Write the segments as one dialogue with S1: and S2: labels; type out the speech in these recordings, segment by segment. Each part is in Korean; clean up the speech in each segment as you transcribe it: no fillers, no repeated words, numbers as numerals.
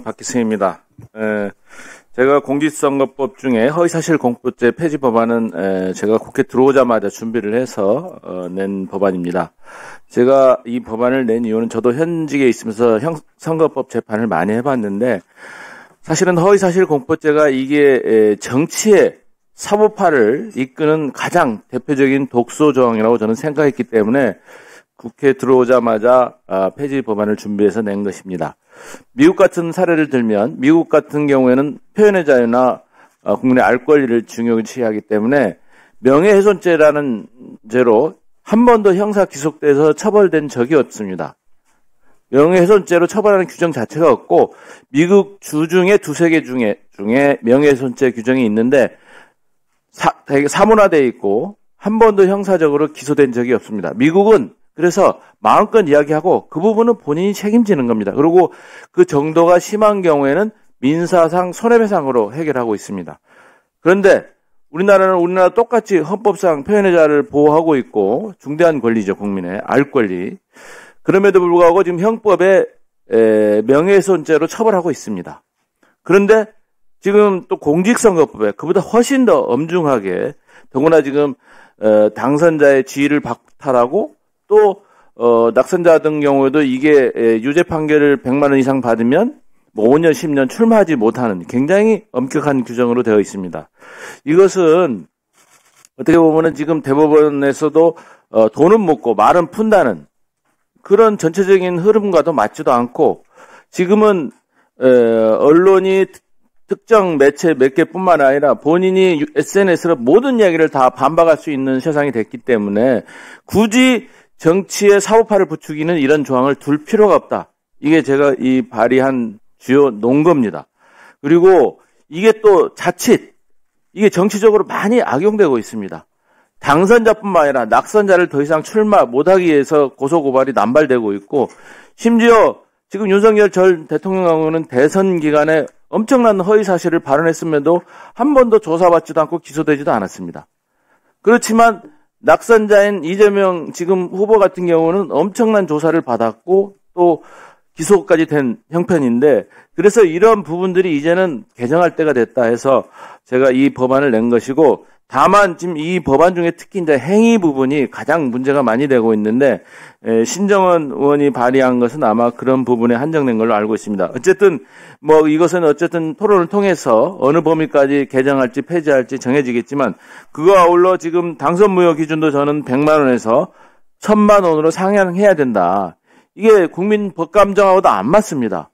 S1: 박기승입니다. 제가 공직선거법 중에 허위사실 공표죄 폐지 법안은 제가 국회 들어오자마자 준비를 해서 낸 법안입니다. 제가 이 법안을 낸 이유는 저도 현직에 있으면서 선거법 재판을 많이 해봤는데 사실은 허위사실 공표죄가 이게 정치의 사법화를 이끄는 가장 대표적인 독소 조항이라고 저는 생각했기 때문에 국회에 들어오자마자 폐지 법안을 준비해서 낸 것입니다. 미국 같은 사례를 들면 미국 같은 경우에는 표현의 자유나 국민의 알 권리를 중요시하기 때문에 명예훼손죄라는 죄로 한 번도 형사 기소돼서 처벌된 적이 없습니다. 명예훼손죄로 처벌하는 규정 자체가 없고 미국 주 중에 두세 개 중에 명예훼손죄 규정이 있는데 되게 사문화되어 있고 한 번도 형사적으로 기소된 적이 없습니다. 미국은 그래서 마음껏 이야기하고 그 부분은 본인이 책임지는 겁니다. 그리고 그 정도가 심한 경우에는 민사상 손해배상으로 해결하고 있습니다. 그런데 우리나라는 우리나라 똑같이 헌법상 표현의 자유를 보호하고 있고 중대한 권리죠. 국민의 알 권리. 그럼에도 불구하고 지금 형법에 명예훼손죄로 처벌하고 있습니다. 그런데 지금 또 공직선거법에 그보다 훨씬 더 엄중하게 더구나 지금 당선자의 지위를 박탈하고 또 낙선자 같은 경우에도 이게 유죄 판결을 100만 원 이상 받으면 뭐 5년, 10년 출마하지 못하는 굉장히 엄격한 규정으로 되어 있습니다. 이것은 어떻게 보면은 지금 대법원에서도 돈은 묻고 말은 푼다는 그런 전체적인 흐름과도 맞지도 않고 지금은 언론이 특정 매체 몇 개뿐만 아니라 본인이 SNS로 모든 이야기를 다 반박할 수 있는 세상이 됐기 때문에 굳이 정치의 사법화를 부추기는 이런 조항을 둘 필요가 없다. 이게 제가 이 발의한 주요 논거입니다. 그리고 이게 또 자칫 이게 정치적으로 많이 악용되고 있습니다. 당선자뿐만 아니라 낙선자를 더 이상 출마 못하기 위해서 고소고발이 남발되고 있고 심지어 지금 윤석열 전 대통령 경우는 대선 기간에 엄청난 허위 사실을 발언했음에도 한 번도 조사받지도 않고 기소되지도 않았습니다. 그렇지만 낙선자인 이재명 지금 후보 같은 경우는 엄청난 조사를 받았고 또 기소까지 된 형편인데 그래서 이런 부분들이 이제는 개정할 때가 됐다 해서 제가 이 법안을 낸 것이고 다만 지금 이 법안 중에 특히 이제 행위 부분이 가장 문제가 많이 되고 있는데 신정원 의원이 발의한 것은 아마 그런 부분에 한정된 걸로 알고 있습니다. 어쨌든 뭐 이것은 어쨌든 토론을 통해서 어느 범위까지 개정할지 폐지할지 정해지겠지만 그거 아울러 지금 당선 무효 기준도 저는 100만 원에서 1000만 원으로 상향해야 된다. 이게 국민 법감정하고도 안 맞습니다.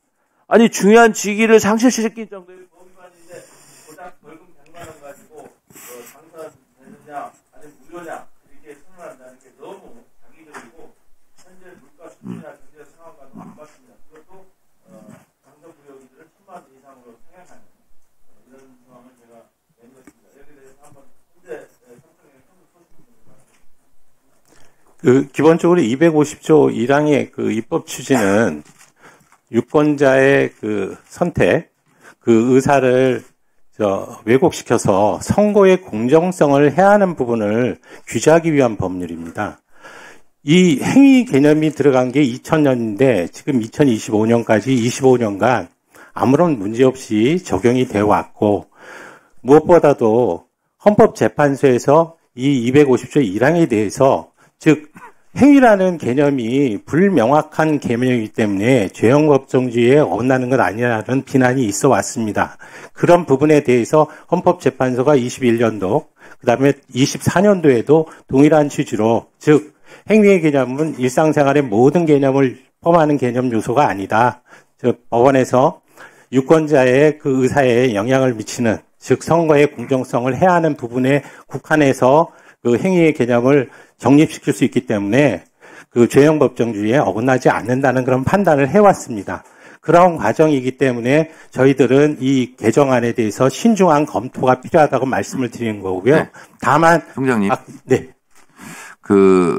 S1: 아니 중요한 직위를 상실시킬 정도의 법위반인데 고작 벌금 100만 원 가지고 당선되느냐 아니면 무효냐 이렇게 선언한다는 게 너무 자기적이고 현재 물가 수준이나 경제 상황과도 안 맞습니다. 그것도 당선 무효 기준을 1000만 원 이상으로 상향하는 이런 상황을 제가 낸 것입니다. 여기에 대해서 한번 현재 삼성의 현재 소식
S2: 기본적으로 250조 1항의 그 입법 취지는 유권자의 그 선택, 그 의사를 왜곡시켜서 선거의 공정성을 해하는 부분을 규제하기 위한 법률입니다. 이 행위 개념이 들어간 게 2000년인데 지금 2025년까지 25년간 아무런 문제 없이 적용이 되어 왔고 무엇보다도 헌법재판소에서 이 250조 1항에 대해서 즉 행위라는 개념이 불명확한 개념이기 때문에 죄형법정주의에 어긋나는 것 아니라는 비난이 있어 왔습니다. 그런 부분에 대해서 헌법재판소가 21년도 그다음에 24년도에도 동일한 취지로 즉 행위의 개념은 일상생활의 모든 개념을 포함하는 개념 요소가 아니다. 즉 법원에서 유권자의 그 의사에 영향을 미치는 즉 선거의 공정성을 해하는 부분에 국한해서 그 행위의 개념을 정립시킬 수 있기 때문에 그 죄형 법정주의에 어긋나지 않는다는 그런 판단을 해왔습니다. 그런 과정이기 때문에 저희들은 이 개정안에 대해서 신중한 검토가 필요하다고 말씀을 드리는 거고요.
S3: 네.
S2: 다만
S3: 총장님,
S2: 네.
S3: 그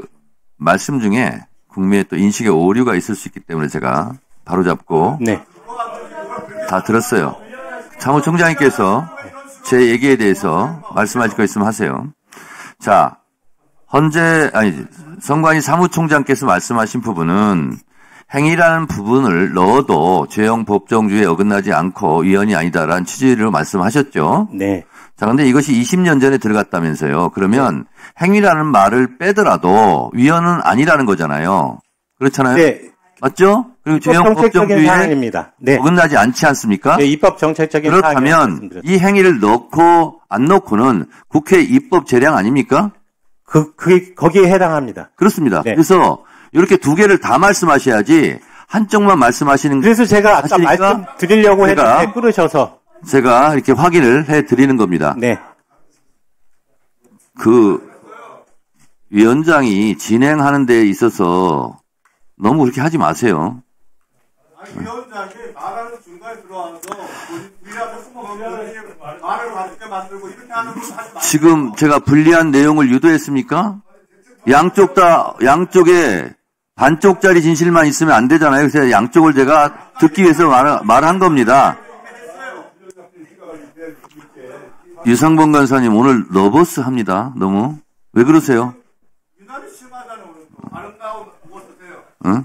S3: 말씀 중에 국민의 또 인식의 오류가 있을 수 있기 때문에 제가 바로 잡고
S2: 네.
S3: 다 들었어요. 사무총장님께서 제 얘기에 대해서 말씀하실 거 있으면 하세요. 자, 선관위 사무총장께서 말씀하신 부분은 행위라는 부분을 넣어도 죄형 법정주의에 어긋나지 않고 위헌이 아니다라는 취지로 말씀하셨죠.
S2: 네.
S3: 자, 근데 이것이 20년 전에 들어갔다면서요. 그러면 행위라는 말을 빼더라도 위헌은 아니라는 거잖아요. 그렇잖아요.
S2: 네.
S3: 맞죠? 그리고 죄형 법정주의에
S2: 사항입니다. 네.
S3: 어긋나지 않지 않습니까?
S2: 네, 입법 정책적인
S3: 그렇다면 이 행위를 넣고 안 넣고는 국회 입법 재량 아닙니까?
S2: 거기에 해당합니다.
S3: 그렇습니다.
S2: 네.
S3: 그래서 이렇게 두 개를 다 말씀하셔야지 한쪽만 말씀하시는.
S2: 그래서 제가 아까 말씀드리려고 했는데 끊으셔서
S3: 제가 이렇게 확인을 해 드리는 겁니다.
S2: 네.
S3: 그 위원장이 진행하는 데 있어서 너무 그렇게 하지 마세요.
S4: 아니, 위원장이 말하는 중간에 들어와서 우리 앞에 숨어가고 말을 가볍게 만들고 이렇게 하는 건 하지 마세요.
S3: 지금 제가 불리한 내용을 유도했습니까? 양쪽에 반쪽짜리 진실만 있으면 안 되잖아요. 그래서 양쪽을 제가 듣기 위해서 말한 겁니다. 유상범 간사님 오늘 너버스 합니다. 너무. 왜 그러세요?
S4: 유난히 심하다는 아름다운 무엇 쓰세요?
S3: 응?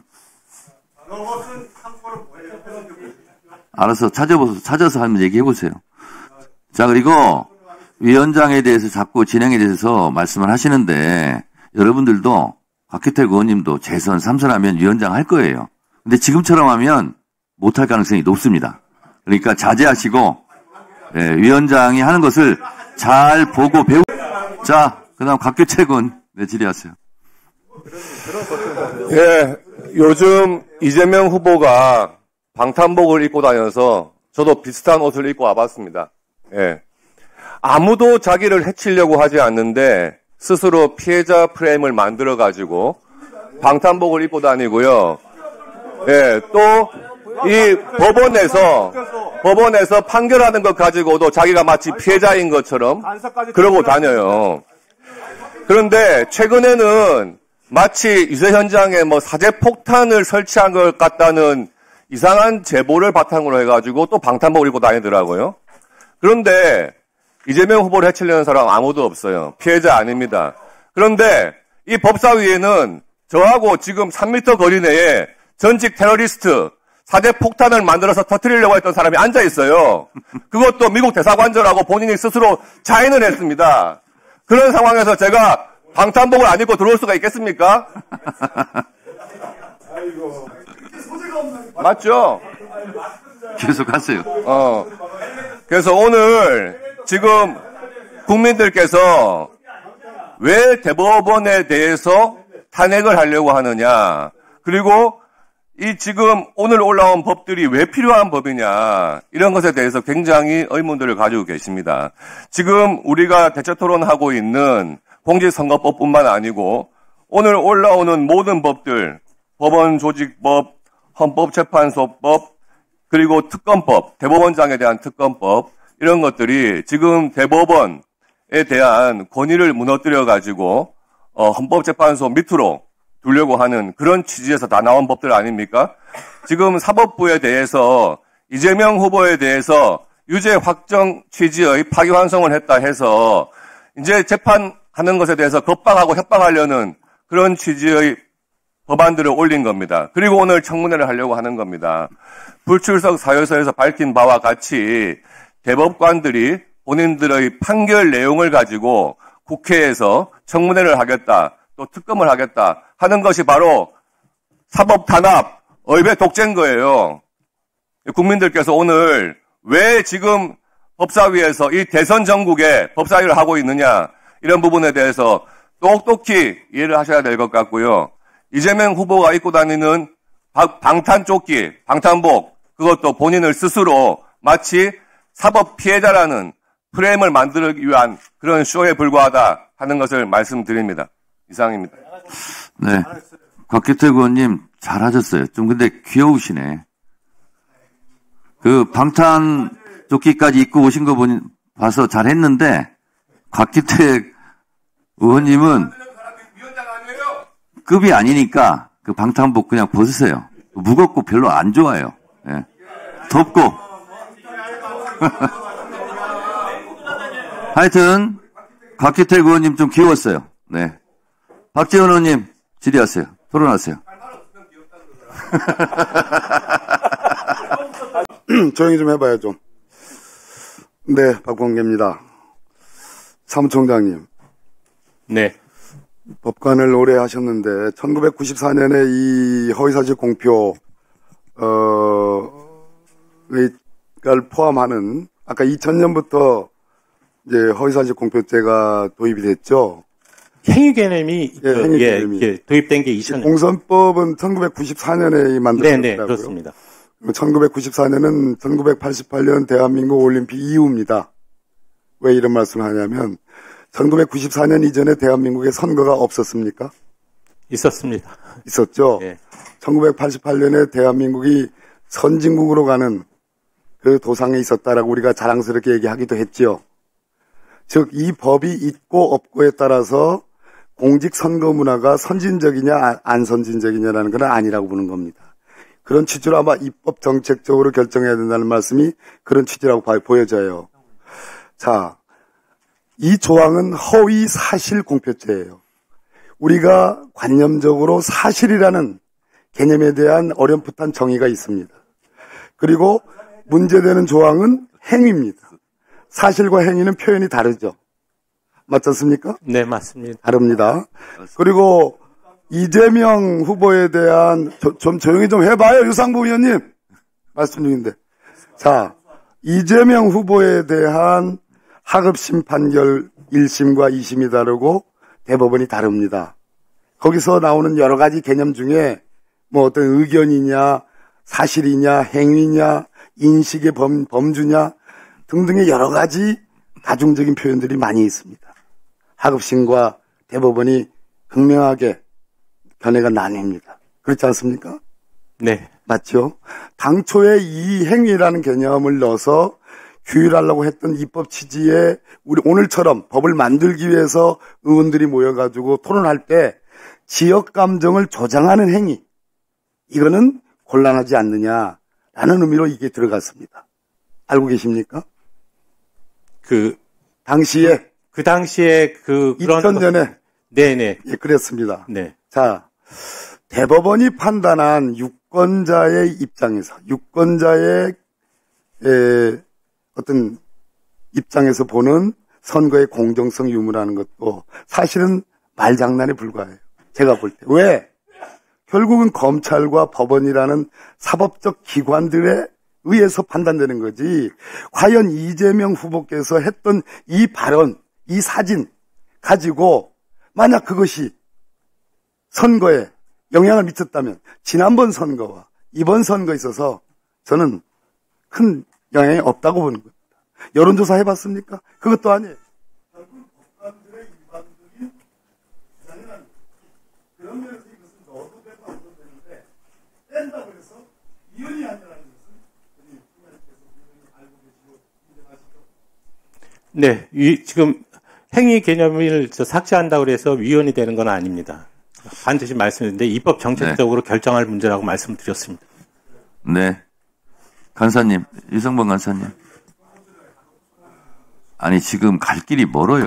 S4: 너것은 한국어로 뭐예요?
S3: 알아서 찾아서 한번 얘기해 보세요. 자, 그리고 위원장에 대해서 자꾸 진행에 대해서 말씀을 하시는데 여러분들도 곽기태 의원님도 재선 3선 하면 위원장 할 거예요. 근데 지금처럼 하면 못할 가능성이 높습니다. 그러니까 자제하시고 위원장이 하는 것을 잘 보고 배우. 자, 그다음 곽기태 의원 질의하세요.
S5: 예, 요즘 이재명 후보가 방탄복을 입고 다녀서 저도 비슷한 옷을 입고 와봤습니다. 예. 아무도 자기를 해치려고 하지 않는데 스스로 피해자 프레임을 만들어가지고 방탄복을 입고 다니고요. 예, 또 이 법원에서 판결하는 것 가지고도 자기가 마치 피해자인 것처럼 그러고 다녀요. 그런데 최근에는 마치 유세 현장에 사제 폭탄을 설치한 것 같다는 이상한 제보를 바탕으로 해가지고 또 방탄복을 입고 다니더라고요. 그런데 이재명 후보를 해치려는 사람 아무도 없어요. 피해자 아닙니다. 그런데 이 법사위에는 저하고 지금 3m 거리 내에 전직 테러리스트 사제 폭탄을 만들어서 터뜨리려고 했던 사람이 앉아 있어요. 그것도 미국 대사관절하고 본인이 스스로 자인을 했습니다. 그런 상황에서 제가 방탄복을 안 입고 들어올 수가 있겠습니까? 맞죠?
S3: 계속하세요.
S5: 그래서 오늘 지금 국민들께서 왜 대법원에 대해서 탄핵을 하려고 하느냐, 그리고 이 지금 오늘 올라온 법들이 왜 필요한 법이냐, 이런 것에 대해서 굉장히 의문들을 가지고 계십니다. 지금 우리가 대체 토론하고 있는 공직선거법뿐만 아니고 오늘 올라오는 모든 법들, 법원조직법, 헌법재판소법, 그리고 특검법, 대법원장에 대한 특검법, 이런 것들이 지금 대법원에 대한 권위를 무너뜨려가지고 헌법재판소 밑으로 두려고 하는 그런 취지에서 다 나온 법들 아닙니까? 지금 사법부에 대해서 이재명 후보에 대해서 유죄 확정 취지의 파기환송을 했다 해서 이제 재판하는 것에 대해서 겁박하고 협박하려는 그런 취지의 법안들을 올린 겁니다. 그리고 오늘 청문회를 하려고 하는 겁니다. 불출석 사유서에서 밝힌 바와 같이 대법관들이 본인들의 판결 내용을 가지고 국회에서 청문회를 하겠다, 또 특검을 하겠다 하는 것이 바로 사법 탄압, 의회 독재인 거예요. 국민들께서 오늘 왜 지금 법사위에서 이 대선 전국에 법사위를 하고 있느냐, 이런 부분에 대해서 똑똑히 이해를 하셔야 될 것 같고요. 이재명 후보가 입고 다니는 방탄조끼, 방탄복, 그것도 본인을 스스로 마치 사법 피해자라는 프레임을 만들기 위한 그런 쇼에 불과하다 하는 것을 말씀드립니다. 이상입니다.
S3: 네. 곽기태 의원님 잘하셨어요. 좀 근데 귀여우시네. 그 방탄조끼까지 입고 오신 거 봐서 잘했는데 곽기태 의원님은 급이 아니니까 그 방탄복 그냥 벗으세요. 무겁고 별로 안 좋아요. 예. 덥고. 하여튼 곽기태 의원님 좀 귀여웠어요. 네. 박지원 의원님 질의하세요. 토론하세요.
S6: 조용히 좀 해봐요, 좀. 네, 박광계입니다. 사무총장님.
S2: 네.
S6: 법관을 오래 하셨는데, 1994년에 이 허위사실 공표, 를 포함하는, 아까 2000년부터 이제 허위사실 공표죄가 도입이 됐죠.
S2: 행위 개념이,
S6: 행위 개념이.
S2: 도입된 게 2000년.
S6: 공선법은 1994년에 만들어졌더라고요.
S2: 네, 그렇습니다.
S6: 1994년은 1988년 대한민국 올림픽 이후입니다. 왜 이런 말씀을 하냐면 1994년 이전에 대한민국에 선거가 없었습니까?
S2: 있었습니다.
S6: 있었죠.
S2: 네.
S6: 1988년에 대한민국이 선진국으로 가는 그 도상에 있었다라고 우리가 자랑스럽게 얘기하기도 했지요. 즉, 이 법이 있고 없고에 따라서 공직 선거 문화가 선진적이냐 안 선진적이냐라는 건 아니라고 보는 겁니다. 그런 취지로 아마 입법 정책적으로 결정해야 된다는 말씀이 그런 취지라고 보여져요. 자, 이 조항은 허위 사실 공표죄예요. 우리가 관념적으로 사실이라는 개념에 대한 어렴풋한 정의가 있습니다. 그리고 문제되는 조항은 행위입니다. 사실과 행위는 표현이 다르죠. 맞지 않습니까?
S2: 네, 맞습니다.
S6: 다릅니다. 그리고 이재명 후보에 대한 좀 조용히 좀 해봐요, 유상부 의원님. 말씀 중인데. 자, 이재명 후보에 대한 하급심 판결 1심과 2심이 다르고 대법원이 다릅니다. 거기서 나오는 여러 가지 개념 중에 뭐 어떤 의견이냐, 사실이냐, 행위냐, 인식의 범주냐 등등의 여러 가지 다중적인 표현들이 많이 있습니다. 하급심과 대법원이 극명하게 견해가 나뉩니다. 그렇지 않습니까?
S2: 네.
S6: 맞죠? 당초에 이 행위라는 개념을 넣어서 규율하려고 했던 입법 취지에 우리 오늘처럼 법을 만들기 위해서 의원들이 모여가지고 토론할 때 지역 감정을 조장하는 행위, 이거는 곤란하지 않느냐라는 의미로 이게 들어갔습니다. 알고 계십니까?
S2: 그
S6: 당시에
S2: 2000년에 네네.
S6: 예, 그랬습니다.
S2: 네.
S6: 자, 대법원이 판단한 유권자의 입장에서 유권자의 어떤 입장에서 보는 선거의 공정성 유무라는 것도 사실은 말장난에 불과해요. 제가 볼 때. 왜? 결국은 검찰과 법원이라는 사법적 기관들에 의해서 판단되는 거지. 과연 이재명 후보께서 했던 이 발언, 이 사진 가지고 만약 그것이 선거에 영향을 미쳤다면 지난번 선거와 이번 선거에 있어서 저는 큰 영향이 없다고 보는 겁니다. 여론조사 해봤습니까? 그것도 아니에요. 결국 법관들의 일반적인 주장이라는 그런 면에서 이것은 넣어도 되고 안 넣어도 되는데 뺀다고 해서 이혼이 아니라는 것은 우리 후보님께서 알고 계시고 인정하시죠?
S2: 네, 지금 행위 개념을 삭제한다고 해서 위헌이 되는 건 아닙니다. 반드시 말씀드렸는데 입법 정책적으로 결정할 문제라고 말씀드렸습니다.
S3: 네. 간사님, 유성범 간사님. 아니, 지금 갈 길이 멀어요.